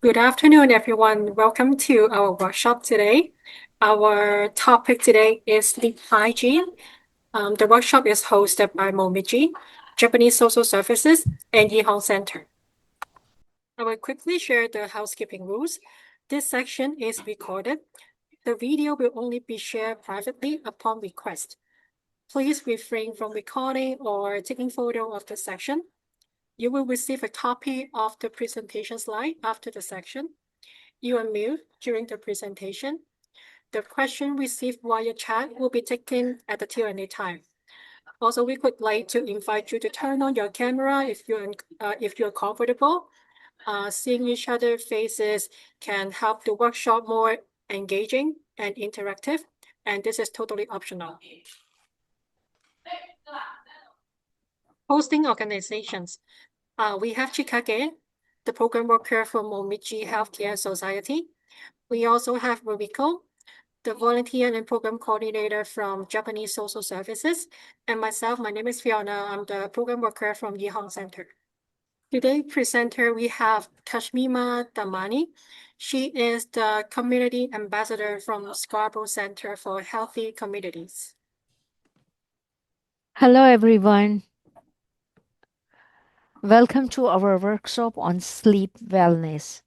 Good afternoon, everyone. Welcome to our workshop today. Our topic today is sleep hygiene. The workshop is hosted by Momiji, Japanese Social Services, and Yihong Center. I will quickly share the housekeeping rules. This section is recorded. The video will only be shared privately upon request. Please refrain from recording or taking photo of the section. You will receive a copy of the presentation slide after the section. You are mute during the presentation. The question received via chat will be taken at the Q&A time. Also, we would like to invite you to turn on your camera if you're comfortable. Seeing each other's faces can help the workshop more engaging and interactive, and this is totally optional. Hosting organizations. We have Chikage, the program worker from Momiji Healthcare Society. We also have Ruriko, the volunteer and program coordinator from Japanese Social Services, and myself, my name is Fiona. I'm the program worker from Yihong Center. Today presenter, we have Kashmira Dhamani. She is the community ambassador from Scarborough Centre for Healthy Communities. Hello, everyone. Welcome to our workshop on sleep wellness.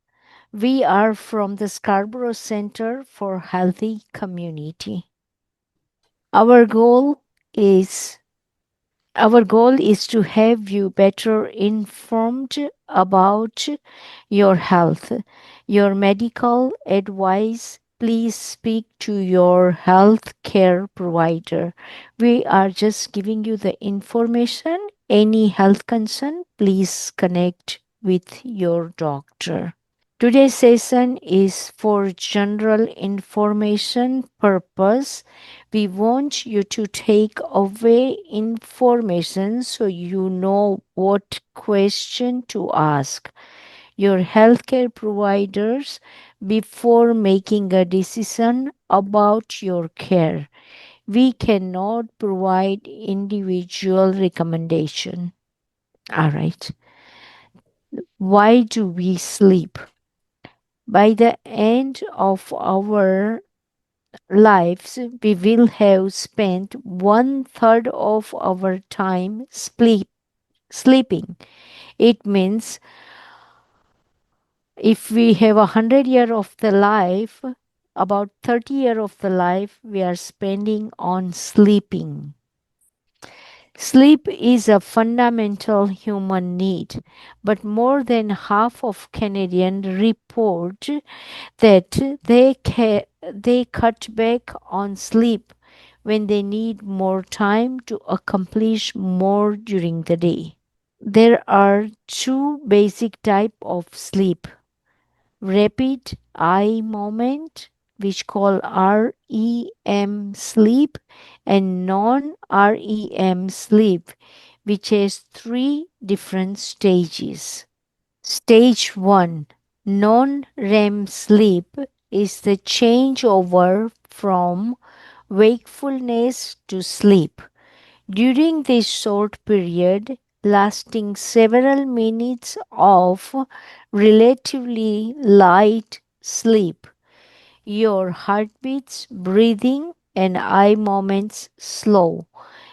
We are from the Scarborough Centre for Healthy Community. Our goal is to have you better informed about your health, your medical advice. Please speak to your health care provider. We are just giving you the information. Any health concern, please connect with your doctor. Today's session is for general information purpose. We want you to take away information so you know what question to ask your healthcare providers before making a decision about your care. We cannot provide individual recommendation. All right. Why do we sleep? By the end of our lives, we will have spent 1/3 of our time sleeping. It means if we have 100 years of the life, about 30 years of the life we are spending on sleeping. Sleep is a fundamental human need, but more than half of Canadians report that they cut back on sleep when they need more time to accomplish more during the day. There are two basic types of sleep: rapid eye movement, which call REM sleep, and non-REM sleep, which has three different stages. Stage 1, non-REM sleep, is the changeover from wakefulness to sleep. During this short period, lasting several minutes of relatively light sleep, your heartbeats, breathing, and eye movements slow,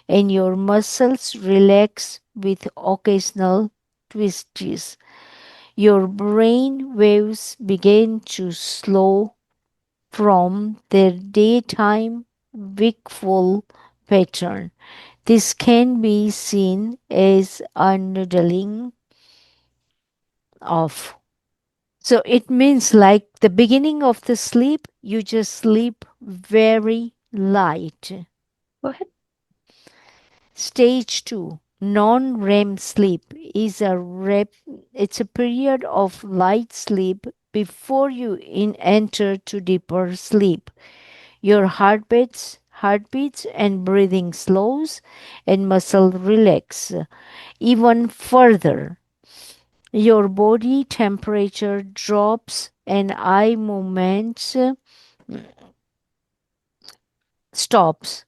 and your muscles relax with occasional twists. Your brain waves begin to slow from their daytime wakeful pattern. This can be seen as a noodling off. So it means like the beginning of the sleep, you just sleep very light. Go ahead. Stage 2, non-REM sleep, it's a period of light sleep before you enter to deeper sleep. Your heartbeats and breathing slows and muscle relax even further. Your body temperature drops and eye movements stops.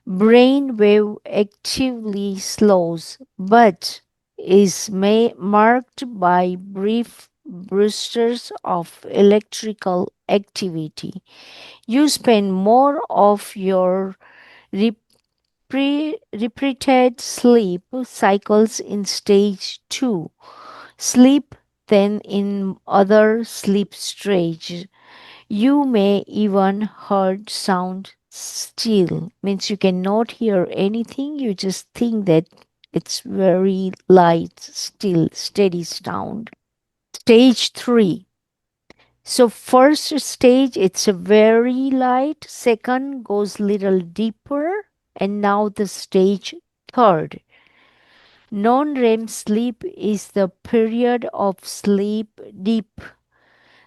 Brain wave actively slows, but is marked by brief boosters of electrical activity. You spend more of your repeated sleep cycles in stage 2 sleep than in other sleep stages. You may even heard sound still, means you cannot hear anything, you just think that it's very light, still, steady sound. Stage 3. So first stage it's a very light, second goes little deeper, and now the stage third. Non-REM sleep is the period of sleep deep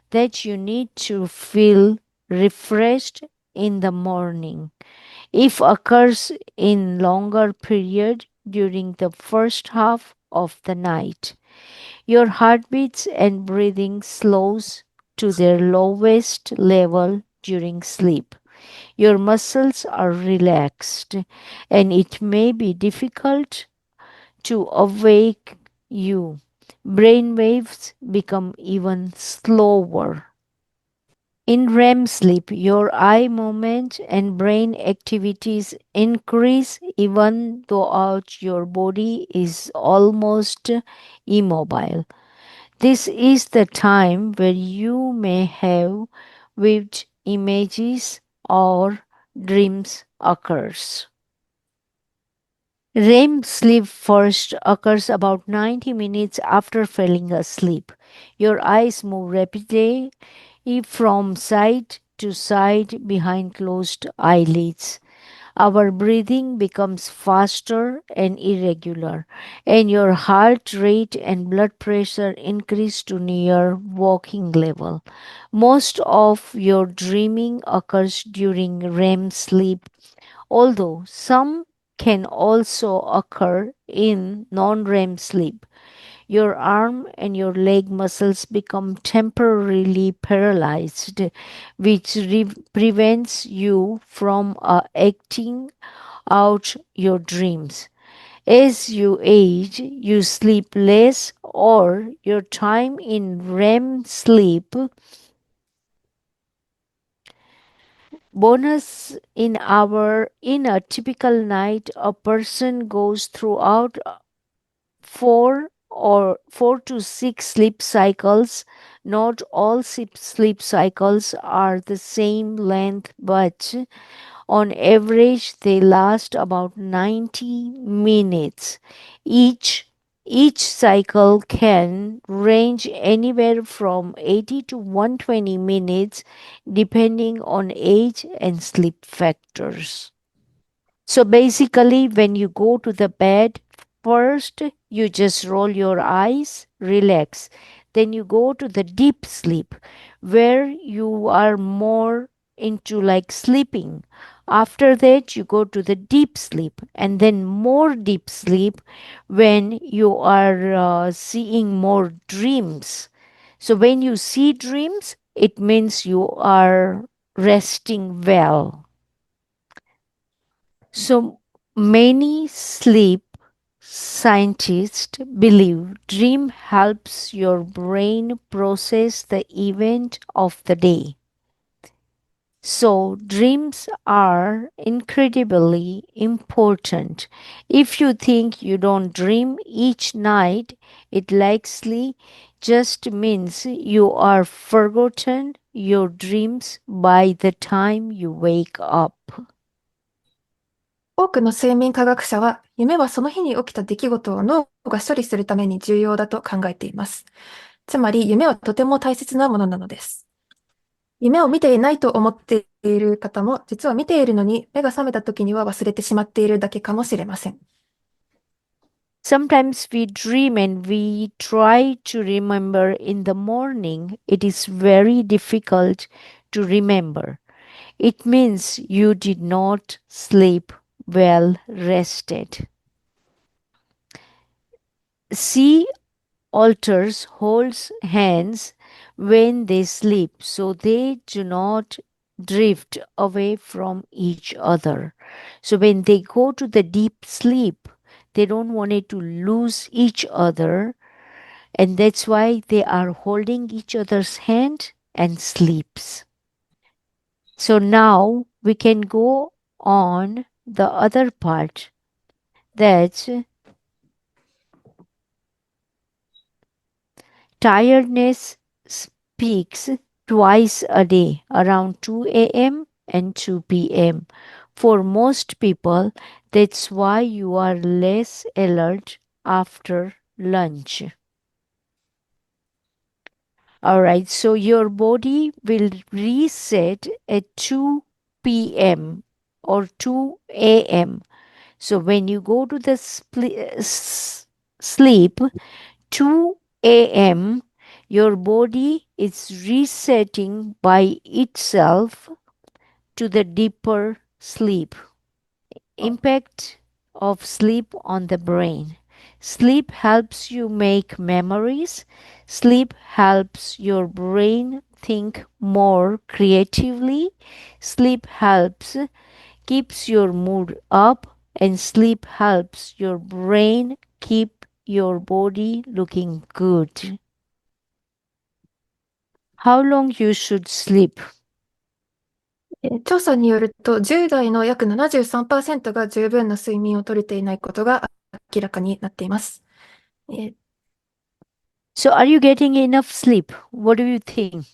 that you need to feel refreshed in the morning. If occurs in longer period during the first half of the night, your heartbeats and breathing slows to their lowest level during sleep. Your muscles are relaxed and it may be difficult to awake you. Brain waves become even slower. In REM sleep, your eye movement and brain activities increase even though your body is almost immobile. This is the time where you may have vivid images or dreams occurs. REM sleep first occurs about 90 minutes after falling asleep. Your eyes move rapidly from side to side behind closed eyelids. Our breathing becomes faster and irregular, and your heart rate and blood pressure increase to near walking level. Most of your dreaming occurs during REM sleep, although some can also occur in non REM sleep. Your arm and your leg muscles become temporarily paralyzed, which prevents you from acting out your dreams. As you age, you sleep less, or your time in REM sleep. Bonus in a typical night, a person goes throughout 4 to 6 sleep cycles. Not all sleep cycles are the same length, but on average they last about 90 minutes. Each cycle can range anywhere from 80 to 120 minutes depending on age and sleep factors. So basically, when you go to the bed, first you just roll your eyes, relax. Then you go to the deep sleep where you are more into like sleeping. After that, you go to the deep sleep and then more deep sleep when you are seeing more dreams. So when you see dreams, it means you are resting well. So many sleep scientists believe dream helps your brain process the event of the day. So dreams are incredibly important. If you think you don't dream each night, it likely just means you are forgotten your dreams by the time you wake up. 多くの睡眠科学者は、夢はその日に起きた出来事を脳が処理するために重要だと考えています。つまり、夢はとても大切なものなのです。夢を見ていないと思っている方も、実は見ているのに、目が覚めた時には忘れてしまっているだけかもしれません。Sometimes we dream and we try to remember in the morning. It is very difficult to remember. It means you did not sleep well rested. Sea alters holds hands when they sleep so they do not drift away from each other. So when they go to the deep sleep, they don't want it to lose each other And that's why they are holding each other's hand and sleeps. So now we can go on the other part, that tiredness peaks twice a day around 2 a.m. and 2 p.m. For most people, that's why you are less alert after lunch. All right, so your body will reset at 2 p.m. or 2 a.m. So when you go to the sleep 2 a.m., your body is resetting by itself to the deeper sleep. Impact of sleep on the brain. Sleep helps you make memories. Sleep helps your brain think more creatively. Sleep helps keeps your mood up, and sleep helps your brain keep your body looking good. How long you should sleep? 調査によると、10代の約73%が十分な睡眠をとれていないことが明らかになっています。So, are you getting enough sleep? What do you think?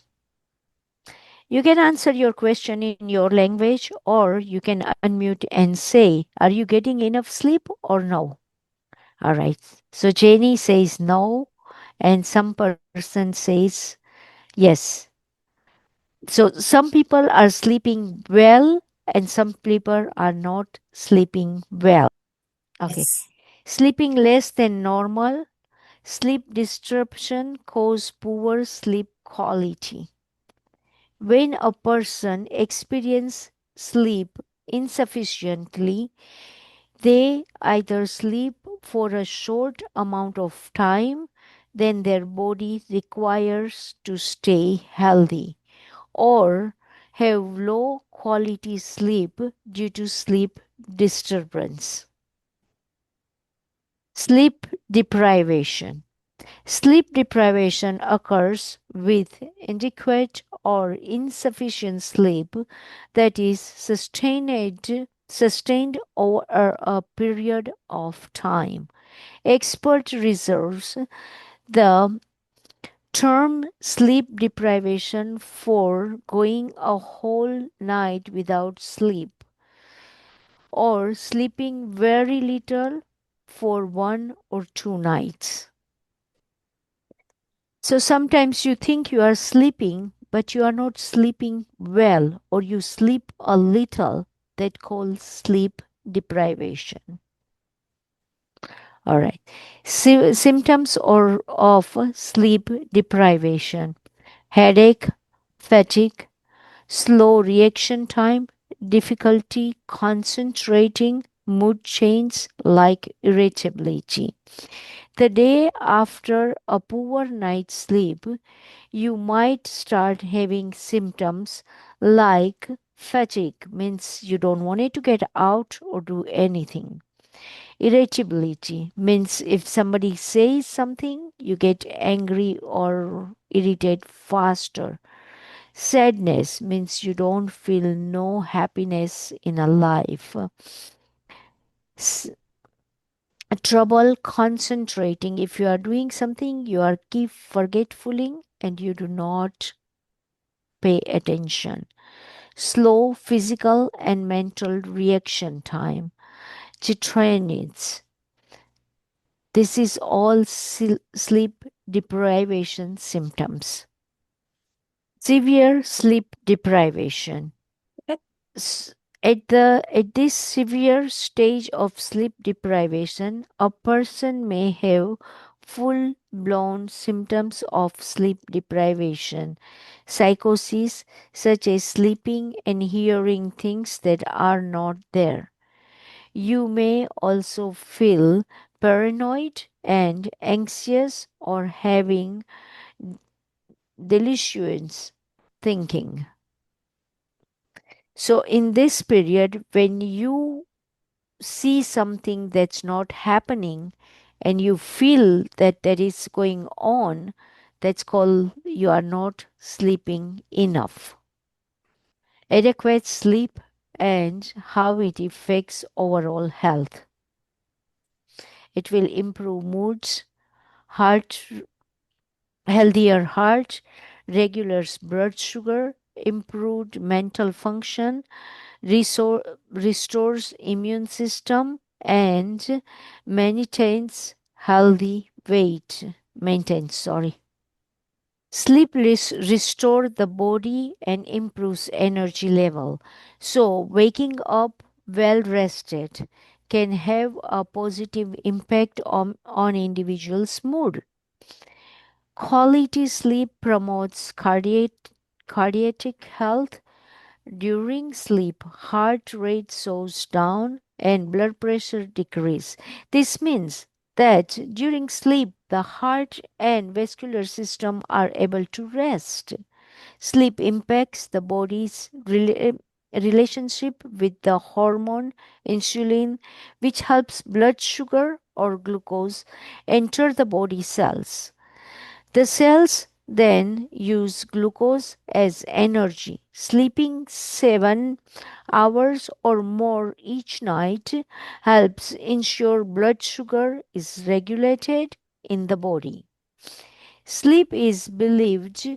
You can answer your question in your language, or you can unmute and say, are you getting enough sleep or no? All right. So, Jenny says no, and some person says yes. So, some people are sleeping well, and some people are not sleeping well. Okay. Yes. Sleeping less than normal. Sleep disruption cause poor sleep quality. When a person experiences sleep insufficiently, they either sleep for a short amount of time than their body requires to stay healthy, or have low quality sleep due to sleep disturbance. Sleep deprivation. Sleep deprivation occurs with inadequate or insufficient sleep that is sustained over a period of time. Expert reserves the term sleep deprivation for going a whole night without sleep, or sleeping very little for 1 or 2 nights. So sometimes you think you are sleeping, but you are not sleeping well, or you sleep a little. That calls sleep deprivation. All right. Symptoms of sleep deprivation: headache, fatigue, slow reaction time, difficulty concentrating, mood change like irritability. The day after a poor night's sleep, you might start having symptoms like fatigue, means you don't want it to get out or do anything. Irritability means if somebody says something, you get angry or irritate faster. Sadness means you don't feel no happiness in a life. S- Trouble concentrating. If you are doing something, you are keep forgetfully and you do not pay attention. Slow physical and mental reaction time. Chitrainids. This is all sleep deprivation symptoms. Severe sleep deprivation. S- at this severe stage of sleep deprivation, a person may have full blown symptoms of sleep deprivation, psychosis, such as sleeping and hearing things that are not there. You may also feel paranoid and anxious or having delusions thinking. So, in this period, when you see something that's not happening and you feel that that is going on, that's called you are not sleeping enough. Adequate sleep and how it affects overall health. It will improve moods, heart, healthier heart, regulars blood sugar, improved mental function, restores immune system, and maintains healthy weight. Maintains, sorry. Sleep restore the body and improves energy level. So waking up well rested can have a positive impact on individual's mood. Quality sleep promotes cardiac health. During sleep, heart rate slows down and blood pressure decrease. This means that during sleep, the heart and vascular system are able to rest. Sleep impacts the body's relationship with the hormone insulin, which helps blood sugar or glucose enter the body cells. The cells then use glucose as energy. Sleeping 7 hours or more each night helps ensure blood sugar is regulated in the body. Sleep is believed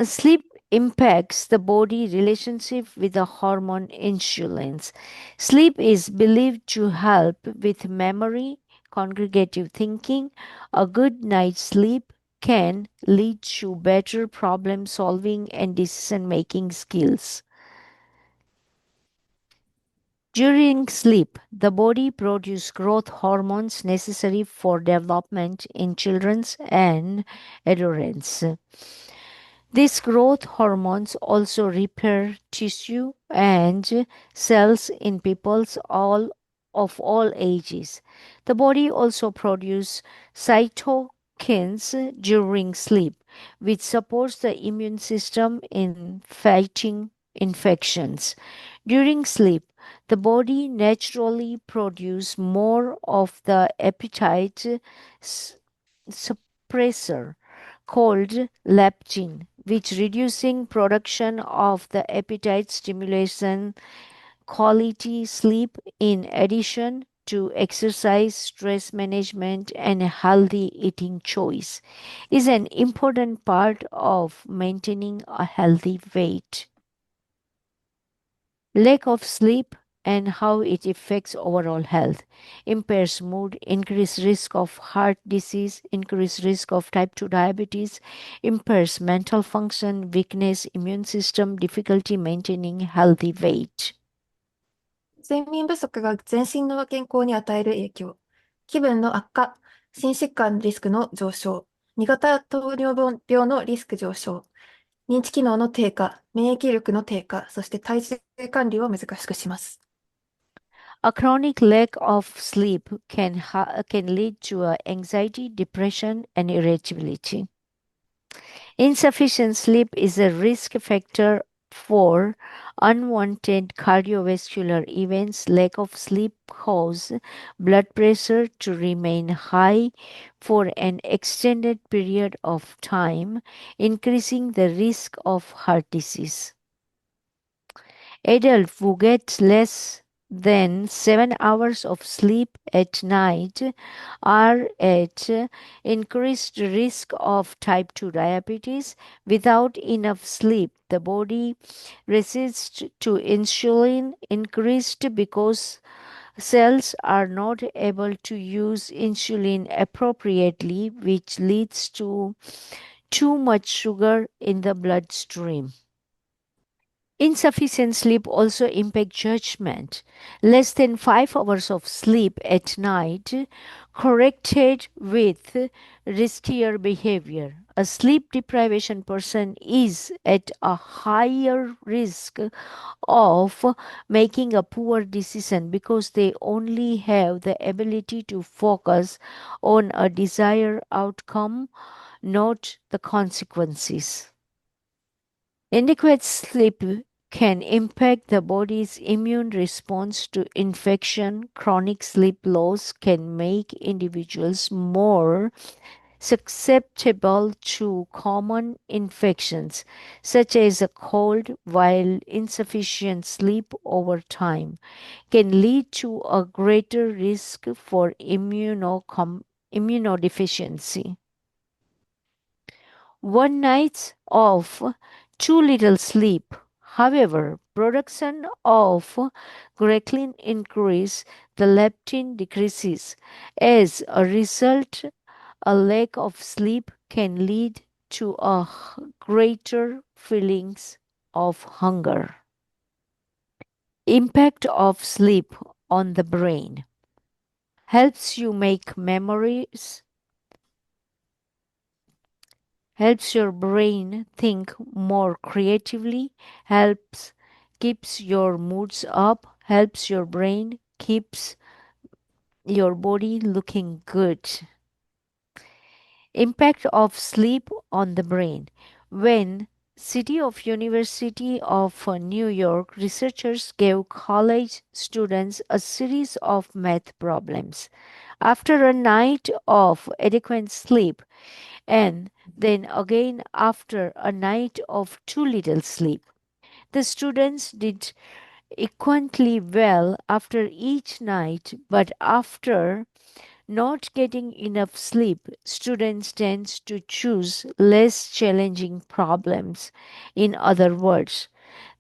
Sleep impacts the body relationship with the hormone insulin. Sleep is believed to help with memory, cognitive thinking. A good night's sleep can lead to better problem solving and decision making skills. During sleep, the body produces growth hormones necessary for development in children and adolescents. These growth hormones also repair tissue and cells in people of all ages. The body also produces cytokines during sleep, which supports the immune system in fighting infections. During sleep, the body naturally produces more of the appetite suppressor called leptin, which reducing production of the appetite stimulation. Quality sleep, in addition to exercise, stress management, and a healthy eating choice, is an important part of maintaining a healthy weight. Lack of sleep and how it affects overall health: impairs mood, increased risk of heart disease, increased risk of type 2 diabetes, impairs mental function, weakness, immune system, difficulty maintaining healthy weight. 睡眠不足が全身の健康に与える影響。気分の悪化、心疾患リスクの上昇、2型糖尿病のリスク上昇、認知機能の低下、免疫力の低下、そして体重管理を難しくします。A chronic lack of sleep can lead to anxiety, depression, and irritability. Insufficient sleep is a risk factor for unwanted cardiovascular events. Lack of sleep causes blood pressure to remain high for an extended period of time, increasing the risk of heart disease. Adults who get less than 7 hours of sleep at night are at increased risk of type 2 diabetes. Without enough sleep, the body resists to insulin increased because cells are not able to use insulin appropriately, which leads to too much sugar in the bloodstream. Insufficient sleep also impacts judgment. Less than 5 hours of sleep at night corrected with riskier behavior. A sleep deprivation person is at a higher risk of making a poor decision because they only have the ability to focus on a desired outcome, not the consequences. Inadequate sleep can impact the body's immune response to infection. Chronic sleep loss can make individuals more susceptible to common infections such as a cold, while insufficient sleep over time can lead to a greater risk for immunodeficiency. One night of too little sleep, however, production of ghrelin increases, the leptin decreases. As a result, a lack of sleep can lead to a greater feelings of hunger. Impact of sleep on the brain helps you make memories, helps your brain think more creatively, helps keeps your moods up, helps your brain keeps your body looking good. Impact of sleep on the brain. When City of University of New York researchers gave college students a series of math problems after a night of adequate sleep, and then again after a night of too little sleep. The students did equally well after each night, but after not getting enough sleep, students tend to choose less challenging problems. In other words,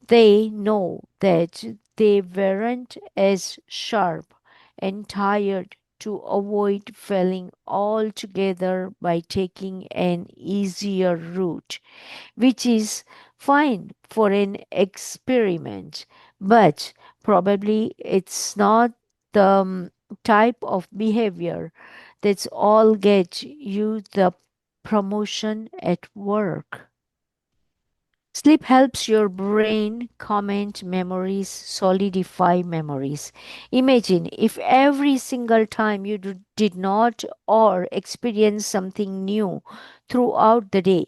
they know that they weren't as sharp and tired to avoid failing altogether by taking an easier route, which is fine for an experiment, but probably it's not the type of behavior that's all get you the promotion at work. Sleep helps your brain comment memories, solidify memories. Imagine if every single time you did not or experience something new throughout the day,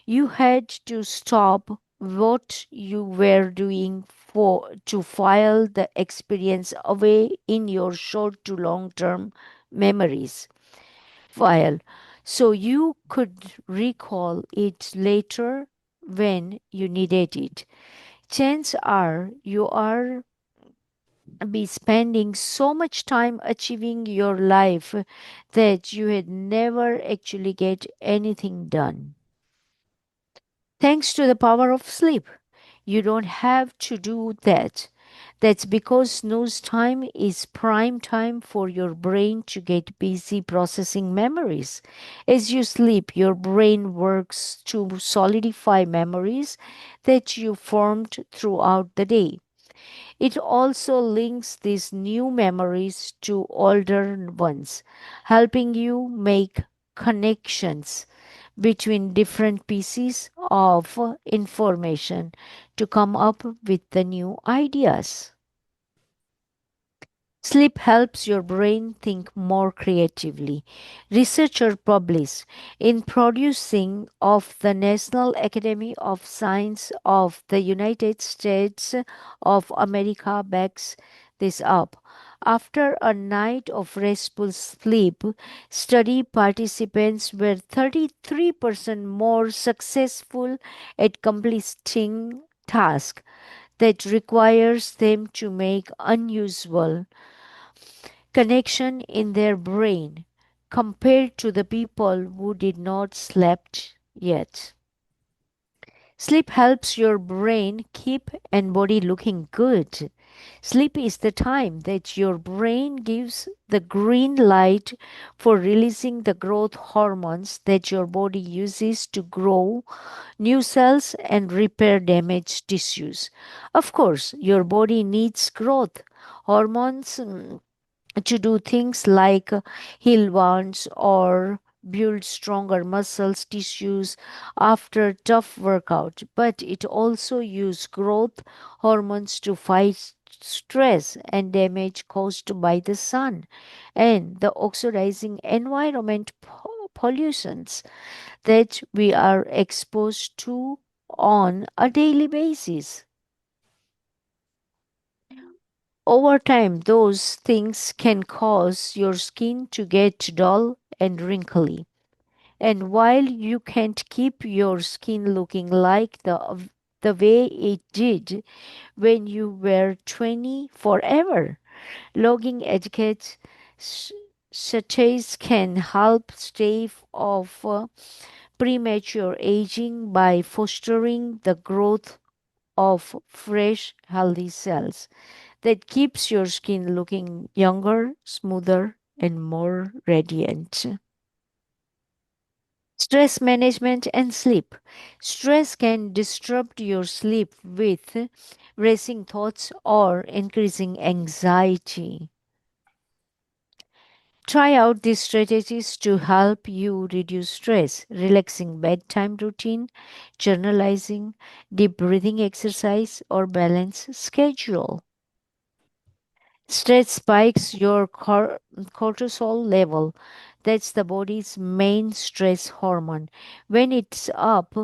you had to stop what you were doing for to file the experience away in your short to long term memories file so you could recall it later when you needed it. Chances are you are be spending so much time achieving your life that you had never actually get anything done. Thanks to the power of sleep, you don't have to do that. That's because snooze time is prime time for your brain to get busy processing memories. As you sleep, your brain works to solidify memories that you formed throughout the day. It also links these new memories to older ones, helping you make connections between different pieces of information to come up with the new ideas. Sleep helps your brain think more creatively. Researchers published in Producing of the National Academy of Science of the United States of America backs this up. After a night of restful sleep, study participants were 33% more successful at completing tasks that requires them to make unusual connection in their brain compared to the people who did not slept yet. Sleep helps your brain keep and body looking good. Sleep is the time that your brain gives the green light for releasing the growth hormones that your body uses to grow new cells and repair damaged tissues. Of course, your body needs growth hormones to do things like heal wounds or build stronger muscles tissues after tough workout, but it also uses growth hormones to fight stress and damage caused by the sun and the oxidizing environment pollutions that we are exposed to on a daily basis. Over time, those things can cause your skin to get dull and wrinkly. And while you can't keep your skin looking like the way it did when you were 20 forever, logging etiquette s- sachets can help stave off premature aging by fostering the growth of fresh, healthy cells that keeps your skin looking younger, smoother, and more radiant. Stress management and sleep. Stress can disrupt your sleep with racing thoughts or increasing anxiety. Try out these strategies to help you reduce stress: relaxing bedtime routine, journalizing, deep breathing exercise, or balance schedule. Stress spikes your cortisol level. That's the body's main stress hormone. When it's up,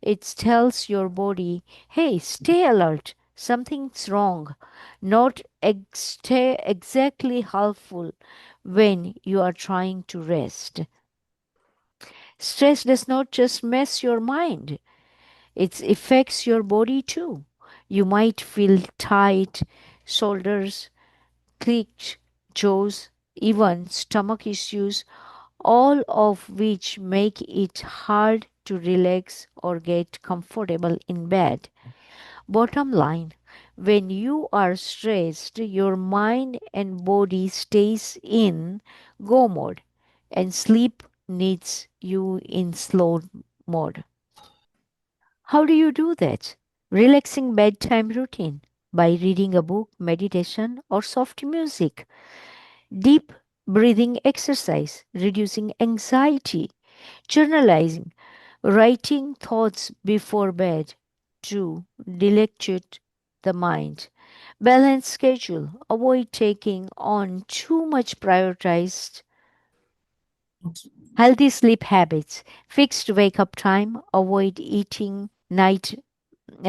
it tells your body, hey, stay alert. Something's wrong. Not exactly helpful when you are trying to rest. Stress does not just mess your mind, it affects your body too. You might feel tight shoulders, clicked jaws, even stomach issues, all of which make it hard to relax or get comfortable in bed. Bottom line, when you are stressed, your mind and body stays in go mode and sleep needs you in slow mode. How do you do that? Relaxing bedtime routine by reading a book, meditation, or soft music. Deep breathing exercise, reducing anxiety, journalizing, writing thoughts before bed to delectate the mind. Balance schedule, avoid taking on too much prioritized healthy sleep habits, fixed wake up time, avoid eating night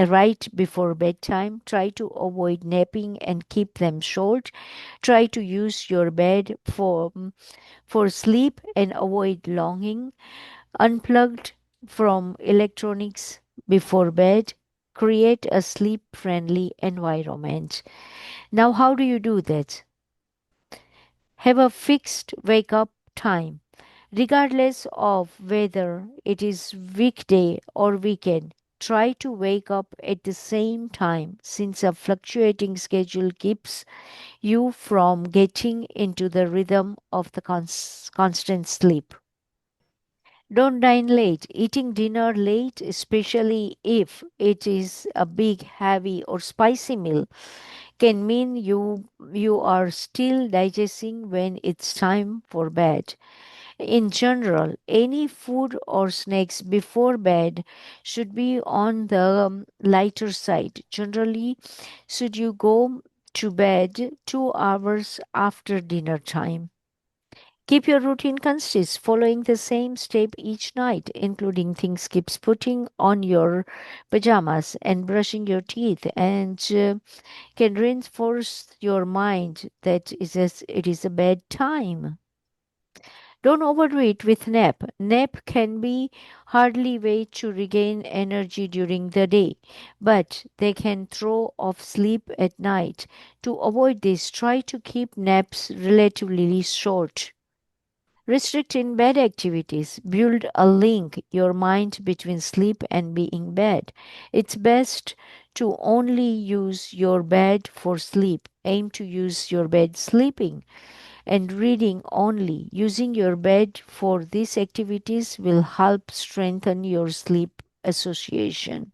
right before bedtime. Try to avoid napping and keep them short. Try to use your bed for sleep and avoid longing. Unplugged from electronics before bed. Create a sleep friendly environment. Now, how do you do that? Have a fixed wake up time, regardless of whether it is weekday or weekend. Try to wake up at the same time, since a fluctuating schedule keeps you from getting into the rhythm of the constant sleep. Don't dine late. Eating dinner late, especially if it is a big, heavy, or spicy meal, can mean you are still digesting when it's time for bed. In general, any food or snacks before bed should be on the lighter side. Generally, should you go to bed 2 hours after dinner time. Keep your routine consist, following the same step each night, including things keeps putting on your pajamas and brushing your teeth, and can reinforce your mind that it is a bad time. Don't overdo it with nap. Nap can be hardly way to regain energy during the day, but they can throw off sleep at night. To avoid this, try to keep naps relatively short. Restrict in bed activities. Build a link your mind between sleep and being bed. It's best to only use your bed for sleep. Aim to use your bed sleeping and reading only. Using your bed for these activities will help strengthen your sleep association.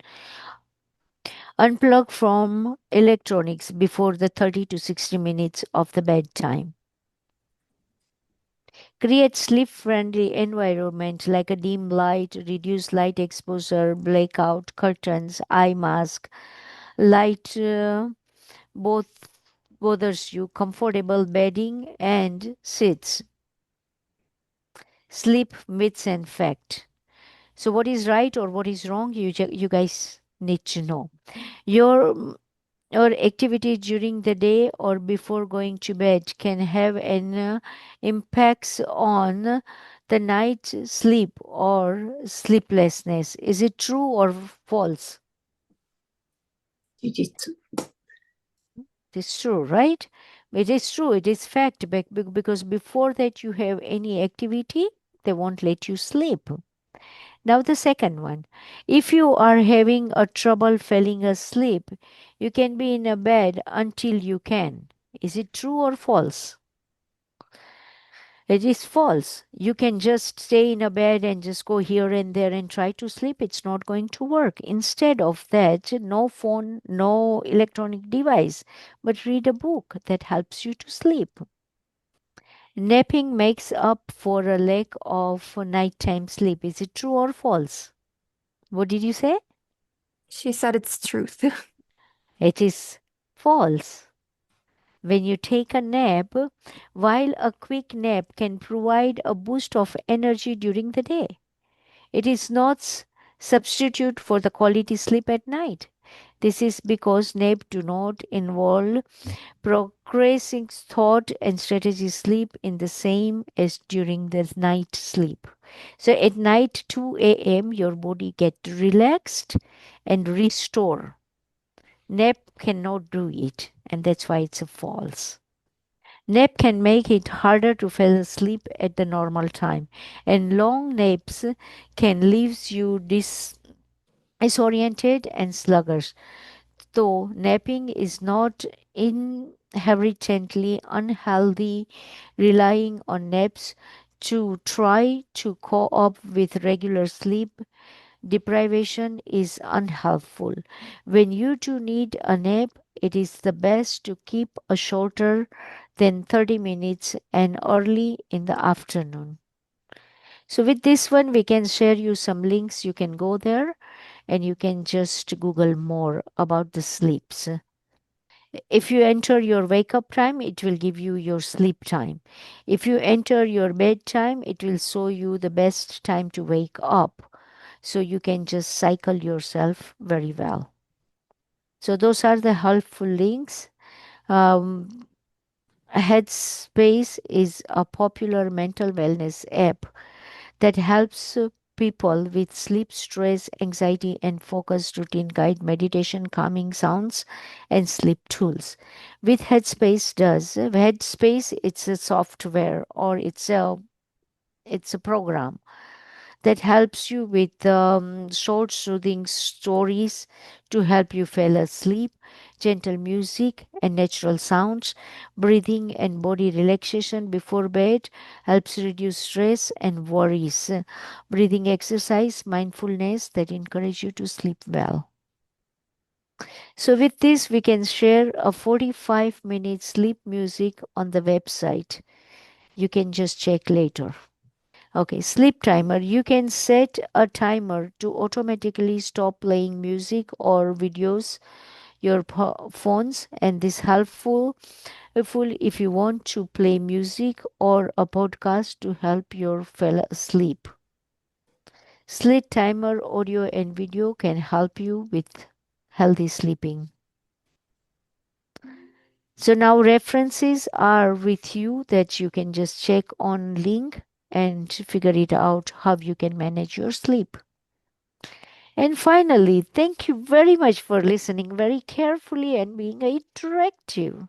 Unplug from electronics before the 30 to 60 minutes of the bedtime. Create sleep-friendly environment like a dim light, reduce light exposure, blackout curtains, eye mask. Light both bothers you. Comfortable bedding and seats. Sleep myths and fact. So what is right or what is wrong? You guys need to know. Your or activity during the day or before going to bed can have an impacts on the night sleep or sleeplessness. Is it true or false? 事実。It is true, right? It is true. It is fact because before that you have any activity, they won't let you sleep. Now, the second one, if you are having a trouble falling asleep, you can be in a bed until you can. Is it true or false? It is false. You can just stay in a bed and just go here and there and try to sleep. It's not going to work. Instead of that, no phone, no electronic device, but read a book that helps you to sleep. Napping makes up for a lack of nighttime sleep. Is it true or false? What did you say? She said it's truth. It is false. When you take a nap, while a quick nap can provide a boost of energy during the day, it is not substitute for the quality sleep at night. This is because naps do not involve progressing thought and strategy sleep in the same as during the night sleep. So at night 2 a.m. your body get relaxed and restore. Nap cannot do it, and that's why it's a false. Nap can make it harder to fall asleep at the normal time, and long naps can leave you disoriented and sluggish. Though napping is not inherently unhealthy, relying on naps to try to cope with regular sleep deprivation is unhelpful. When you do need a nap, it is the best to keep a shorter than 30 minutes and early in the afternoon. So with this one, we can share you some links. You can go there and you can just Google more about the sleeps. If you enter your wake up time, it will give you your sleep time. If you enter your bedtime, it will show you the best time to wake up. So you can just cycle yourself very well. So those are the helpful links. Um, Headspace is a popular mental wellness app that helps people with sleep, stress, anxiety, and focused routine guide meditation, calming sounds, and sleep tools. With Headspace, it's a software or it's a program that helps you with short soothing stories to help you fall asleep, gentle music and natural sounds, breathing and body relaxation before bed helps reduce stress and worries, breathing exercise, mindfulness that encourage you to sleep well. So with this we can share a 45-minute sleep music on the website. You can just check later. Okay, sleep timer. You can set a timer to automatically stop playing music or videos your phones, and this helpful if you want to play music or a podcast to help your fella sleep. Sleep timer audio and video can help you with healthy sleeping. So now references are with you that you can just check on link and figure it out how you can manage your sleep. And finally, thank you very much for listening very carefully and being interactive.